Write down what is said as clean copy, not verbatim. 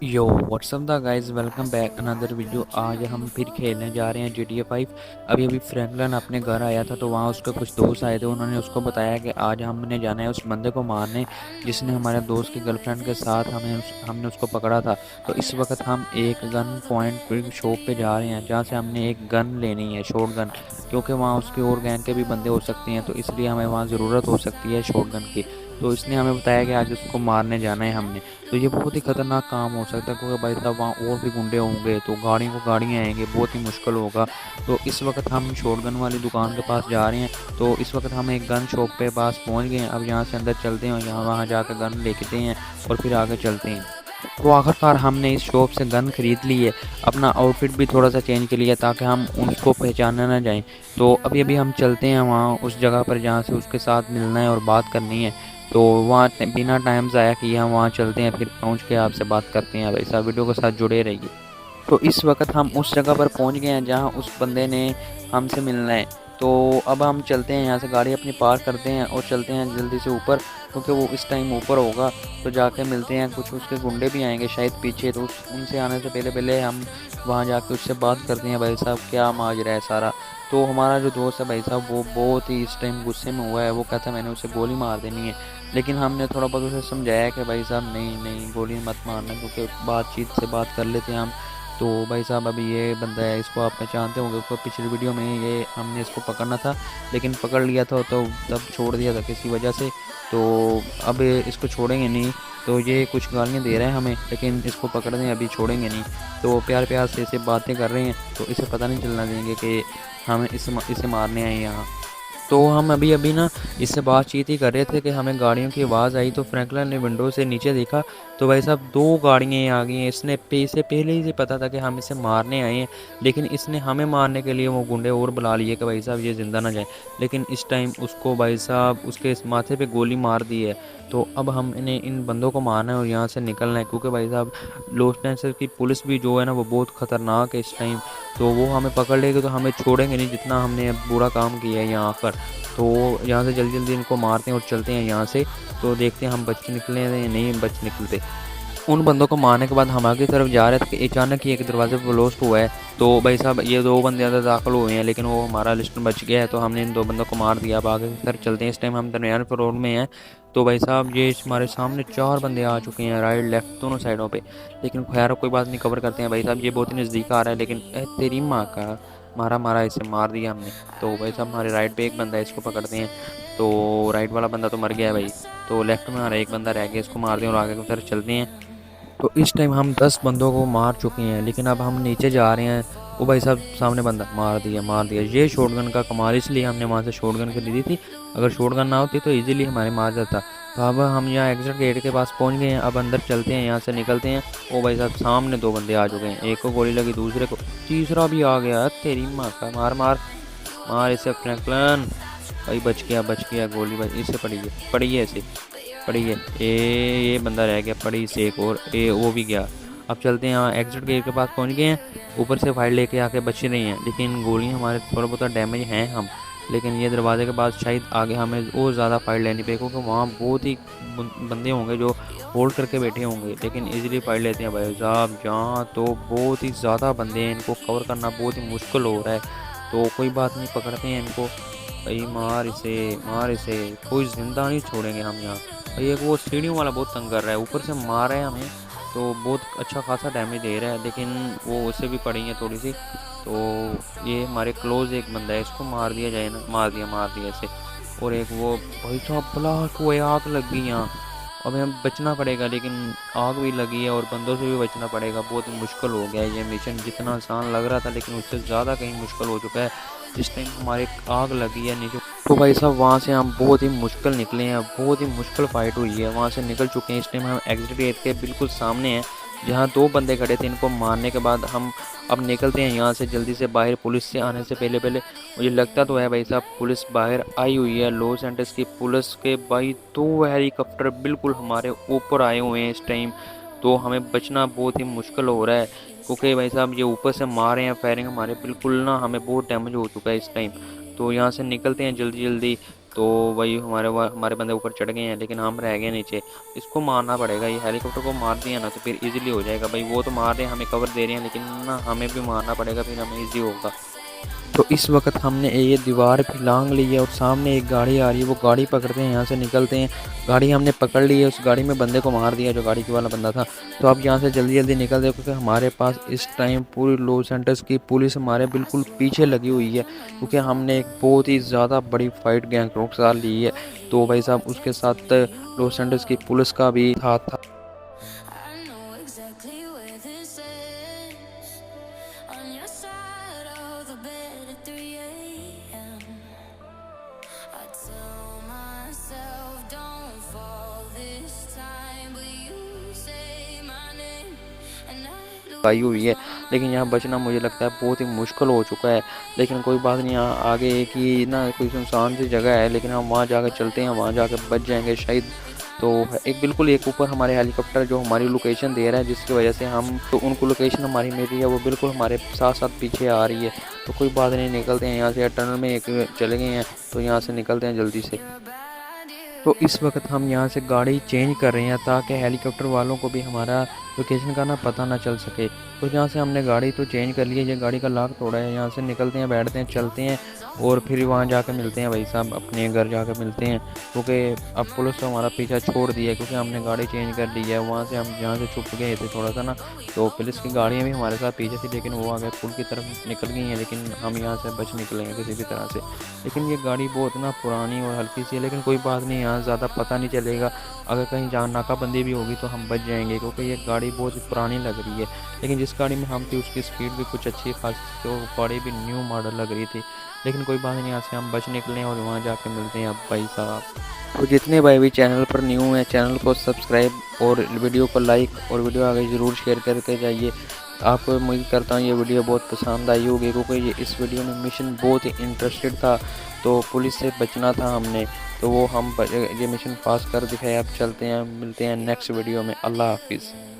Yo what's up the guys, welcome back another video. आज हम फिर खेलने जा रहे हैं GTA 5। अभी अभी फ्रैंकलिन अपने घर आया था तो वहाँ उसके कुछ दोस्त आए थे। उन्होंने उसको बताया कि आज हमने जाना है उस बंदे को मारने जिसने हमारे दोस्त की गर्लफ्रेंड के साथ हमने उसको पकड़ा था। तो इस वक्त हम एक गन पॉइंट शॉप पे जा रहे हैं जहाँ से हमने एक गन लेनी है, शॉर्ट गन, क्योंकि वहाँ उसके और गैंग के भी बंदे हो सकते हैं, तो इसलिए हमें वहाँ ज़रूरत हो सकती है शॉर्ट गन की। तो इसने हमें बताया कि आज उसको मारने जाना है हमने। तो ये बहुत ही खतरनाक काम हो सकता है क्योंकि भाई साहब वहाँ और भी गुंडे होंगे तो गाड़ियों को गाड़ियाँ आएंगे, बहुत ही मुश्किल होगा। तो इस वक्त हम शॉटगन वाली दुकान के पास जा रहे हैं। तो इस वक्त हम एक गन शॉप पे पास पहुँच गए हैं। अब यहाँ से अंदर चलते हैं और यहाँ वहाँ जाकर गन लेते हैं और फिर आगे चलते हैं। तो आखिरकार हमने इस शॉप से गन खरीद ली है। अपना आउटफिट भी थोड़ा सा चेंज कर लिया ताकि हम उनको पहचानना ना जाएं। तो अभी अभी हम चलते हैं वहाँ उस जगह पर जहाँ से उसके साथ मिलना है और बात करनी है। तो वहाँ बिना टाइम ज़ाया किए हम वहाँ चलते हैं, फिर पहुँच के आपसे बात करते हैं। भाई साहब वीडियो के साथ जुड़े रहिए। तो इस वक्त हम उस जगह पर पहुंच गए हैं जहां उस बंदे ने हमसे मिलना है। तो अब हम चलते हैं, यहाँ से गाड़ी अपनी पार्क करते हैं और चलते हैं जल्दी से ऊपर, क्योंकि वो इस टाइम ऊपर होगा। तो जाके मिलते हैं, कुछ उसके गुंडे भी आएंगे शायद पीछे, तो उनसे आने से पहले पहले हम वहाँ जाके उससे बात करते हैं भाई साहब क्या माजरा है सारा। तो हमारा जो दोस्त है भाई साहब वो बहुत ही इस टाइम गुस्से में हुआ है। वो कहता है मैंने उसे गोली मार देनी है, लेकिन हमने थोड़ा बहुत उसे समझाया कि भाई साहब नहीं नहीं गोली मत मारना, क्योंकि बातचीत से बात कर लेते हैं हम। तो भाई साहब अभी ये बंदा है, इसको आप पहचानते होंगे, उसको पिछली वीडियो में ये हमने इसको पकड़ना था लेकिन पकड़ लिया था तो तब छोड़ दिया था किसी वजह से। तो अब इसको छोड़ेंगे नहीं। तो ये कुछ गालियाँ दे रहा है हमें, लेकिन इसको पकड़ दें अभी छोड़ेंगे नहीं। तो प्यार प्यार से इसे बातें कर रहे हैं, तो इसे पता नहीं चलना देंगे कि हम इसे मारने आए यहाँ। तो हम अभी अभी ना इससे बातचीत ही कर रहे थे कि हमें गाड़ियों की आवाज़ आई। तो फ्रैंकलिन ने विंडो से नीचे देखा तो भाई साहब दो गाड़ियाँ आ गई हैं। इसे पहले ही से पता था कि हम इसे मारने आए हैं, लेकिन इसने हमें मारने के लिए वो गुंडे और बुला लिए कि भाई साहब ये ज़िंदा ना जाए। लेकिन इस टाइम उसको भाई साहब उसके इस माथे पे गोली मार दी है। तो अब हम इन्हें इन बंदों को मारना है और यहाँ से निकलना है, क्योंकि भाई साहब लॉस एंजल्स की पुलिस भी जो है ना वो बहुत ख़तरनाक है इस टाइम। तो वो हमें पकड़ लेगी तो हमें छोड़ेंगे नहीं, जितना हमने बुरा काम किया है यहाँ आकर। तो यहाँ से जल्दी जल्दी इनको मारते हैं और चलते हैं यहाँ से। तो देखते हैं हम बच निकले हैं या नहीं बच निकलते। उन बंदों को मारने के बाद हम आगे की तरफ जा रहे थे कि अचानक ही एक दरवाजे पर लोस्ट हुआ है। तो भाई साहब ये दो बंदे अंदर दाखिल हुए हैं, लेकिन वो हमारा लिस्ट में बच गया है, तो हमने इन दो बंदों को मार दिया। अब आगे की तरफ चलते हैं। इस टाइम हम दरमियान फ्लोर में हैं। तो भाई साहब ये हमारे सामने चार बंदे आ चुके हैं, राइट लेफ्ट दोनों साइडों पे। लेकिन खैर कोई बात नहीं, कवर करते हैं। भाई साहब ये बहुत ही नज़दीक आ रहा है, लेकिन तेरी माँ का मारा मारा इसे मार दिया हमने। तो भाई साहब हमारे राइट पे एक बंदा है, इसको पकड़ते हैं। तो राइट वाला बंदा तो मर गया है भाई। तो लेफ्ट में हमारा एक बंदा रह गया, इसको मार दें और आगे की तरफ चलते हैं। तो इस टाइम हम 10 बंदों को मार चुके हैं, लेकिन अब हम नीचे जा रहे हैं। वो भाई साहब सामने बंदा मार दिया। ये शॉटगन का कमाल, इसलिए हमने वहाँ से शॉटगन खरीदी थी। अगर शॉटगन ना होती तो इजीली हमारे मार जाता। तो अब हम यहाँ एग्जिट गेट के पास पहुँच गए हैं। अब अंदर चलते हैं, यहाँ से निकलते हैं। वो भाई साहब सामने दो बंदे आ चुके हैं, एक को गोली लगी, दूसरे को, तीसरा भी आ गया। तेरी माँ का मार मार मार इसे फ्रैंकलिन। भाई बच गया गोली भाई, इसे पड़ी है इसे, पड़ी है। ये बंदा रह गया, पड़ी से एक और, वो भी गया। अब चलते हैं, यहाँ एग्जिट गेट के पास पहुंच गए हैं। ऊपर से फाइल लेके आके बच रही हैं, लेकिन गोलियां हमारे थोड़ा बहुत डैमेज हैं हम। लेकिन ये दरवाजे के बाद शायद आगे हमें और ज़्यादा फाइल लेनी पड़ेगी, क्योंकि वहाँ बहुत ही बंदे होंगे जो होल्ड करके बैठे होंगे, लेकिन इजीली फाइल लेते हैं भाई साहब। जहाँ तो बहुत ही ज़्यादा बंदे हैं, इनको कवर करना बहुत ही मुश्किल हो रहा है। तो कोई बात नहीं, पकड़ते हैं इनको। भाई मार इसे, कोई ज़िंदा नहीं छोड़ेंगे हम यहाँ। भाई एक वो सीढ़ियों वाला बहुत तंग कर रहा है, ऊपर से मार रहा है हमें, तो बहुत अच्छा खासा डैमेज दे रहा है, लेकिन वो उससे भी पड़ी है थोड़ी सी। तो ये हमारे क्लोज एक बंदा है, इसको मार दिया जाए ना। मार दिया इसे। और एक वो भाई साहब ब्लास्ट हुए, आग लग गई यहाँ। अब हमें बचना पड़ेगा, लेकिन आग भी लगी है और बंदों से भी बचना पड़ेगा। बहुत मुश्किल हो गया है ये मिशन, जितना आसान लग रहा था लेकिन उससे ज़्यादा कहीं मुश्किल हो चुका है। जिस टाइम हमारे आग लगी है नीचे, तो भाई साहब वहाँ से हम बहुत ही मुश्किल निकले हैं, बहुत ही मुश्किल फाइट हुई है, वहाँ से निकल चुके हैं। इस टाइम हम एग्जिट गेट के बिल्कुल सामने हैं, जहाँ दो बंदे खड़े थे। इनको मारने के बाद हम अब निकलते हैं यहाँ से जल्दी से बाहर, पुलिस से आने से पहले पहले। मुझे लगता तो है भाई साहब पुलिस बाहर आई हुई है। लॉस एंजल्स की पुलिस के भाई दो हेलीकॉप्टर बिल्कुल हमारे ऊपर आए हुए हैं इस टाइम। तो हमें बचना बहुत ही मुश्किल हो रहा है, क्योंकि भाई साहब ये ऊपर से मार रहे हैं फायरिंग हमारे, बिल्कुल ना हमें बहुत डैमेज हो चुका है इस टाइम। तो यहाँ से निकलते हैं जल्दी जल्दी। तो वही हमारे बंदे ऊपर चढ़ गए हैं, लेकिन हम रह गए नीचे। इसको मारना पड़ेगा, ये हेलीकॉप्टर को मार दिया ना तो फिर इजीली हो जाएगा भाई। वो तो मार रहे हैं, हमें कवर दे रहे हैं, लेकिन ना हमें भी मारना पड़ेगा, फिर हमें ईजी होगा। तो इस वक्त हमने ये दीवार भी लांग ली है और सामने एक गाड़ी आ रही है, वो गाड़ी पकड़ते हैं, यहाँ से निकलते हैं। गाड़ी हमने पकड़ ली है, उस गाड़ी में बंदे को मार दिया जो गाड़ी के वाला बंदा था। तो अब यहाँ से जल्दी जल्दी निकलते हैं, क्योंकि हमारे पास इस टाइम पूरी लॉस एंजल्स की पुलिस हमारे बिल्कुल पीछे लगी हुई है, क्योंकि हमने एक बहुत ही ज़्यादा बड़ी फाइट गैंगस्टरों के साथ ली है। तो भाई साहब उसके साथ लॉस एंजल्स की पुलिस का भी साथ था। आई हुई है, लेकिन यहाँ बचना मुझे लगता है बहुत ही मुश्किल हो चुका है। लेकिन कोई बात नहीं, यहाँ आगे एक ही ना कोई सुनसान सी जगह है, लेकिन हम वहाँ जाकर चलते हैं, वहाँ जाकर बच जाएंगे शायद। तो एक बिल्कुल एक ऊपर हमारे हेलीकॉप्टर जो हमारी लोकेशन दे रहा है, जिसकी वजह से हम तो उनको लोकेशन हमारी मिल रही है, वो बिल्कुल हमारे साथ साथ पीछे आ रही है। तो कोई बात नहीं, निकलते हैं यहाँ से। टनल में एक चले गए हैं, तो यहाँ से निकलते हैं जल्दी से। तो इस वक्त हम यहाँ से गाड़ी चेंज कर रहे हैं, ताकि हेलीकॉप्टर वालों को भी हमारा लोकेशन का ना पता ना चल सके। तो यहाँ से हमने गाड़ी तो चेंज कर ली है, ये गाड़ी का लॉक तोड़ा है। यहाँ से निकलते हैं, बैठते हैं, चलते हैं और फिर वहाँ जाकर मिलते हैं भाई साहब, अपने घर जाकर मिलते हैं। क्योंकि अब पुलिस तो हमारा पीछा छोड़ दिया है, क्योंकि हमने गाड़ी चेंज कर ली है। वहाँ से हम जहाँ से छुप गए थे थोड़ा सा ना, तो पुलिस की गाड़ियाँ भी हमारे साथ पीछे थी, लेकिन वो आगे पुल की तरफ निकल गई हैं, लेकिन हम यहाँ से बच निकले हैं किसी भी तरह से। लेकिन ये गाड़ी बहुत ना पुरानी और हल्की सी है, लेकिन कोई बात नहीं, यहाँ ज़्यादा पता नहीं चलेगा। अगर कहीं जहाँ नाकाबंदी भी होगी तो हम बच जाएंगे, क्योंकि ये गाड़ी बहुत ही पुरानी लग रही है। लेकिन जिस गाड़ी में हम थे उसकी स्पीड भी कुछ अच्छी खासी थी, और गाड़ी भी न्यू मॉडल लग रही थी। लेकिन कोई बात नहीं, यहाँ से हम बच निकले और वहाँ जाके मिलते हैं अब भाई साहब। तो जितने भाई भी चैनल पर न्यू हैं, चैनल को सब्सक्राइब और वीडियो को लाइक और वीडियो आगे ज़रूर शेयर करके जाइए। आपको उम्मीद करता हूँ ये वीडियो बहुत पसंद आई होगी, क्योंकि ये इस वीडियो में मिशन बहुत ही इंटरेस्टेड था। तो पुलिस से बचना था हमने, तो वो हम ये मिशन पास कर दिखाया। अब चलते हैं, मिलते हैं नेक्स्ट वीडियो में। अल्लाह हाफिज़।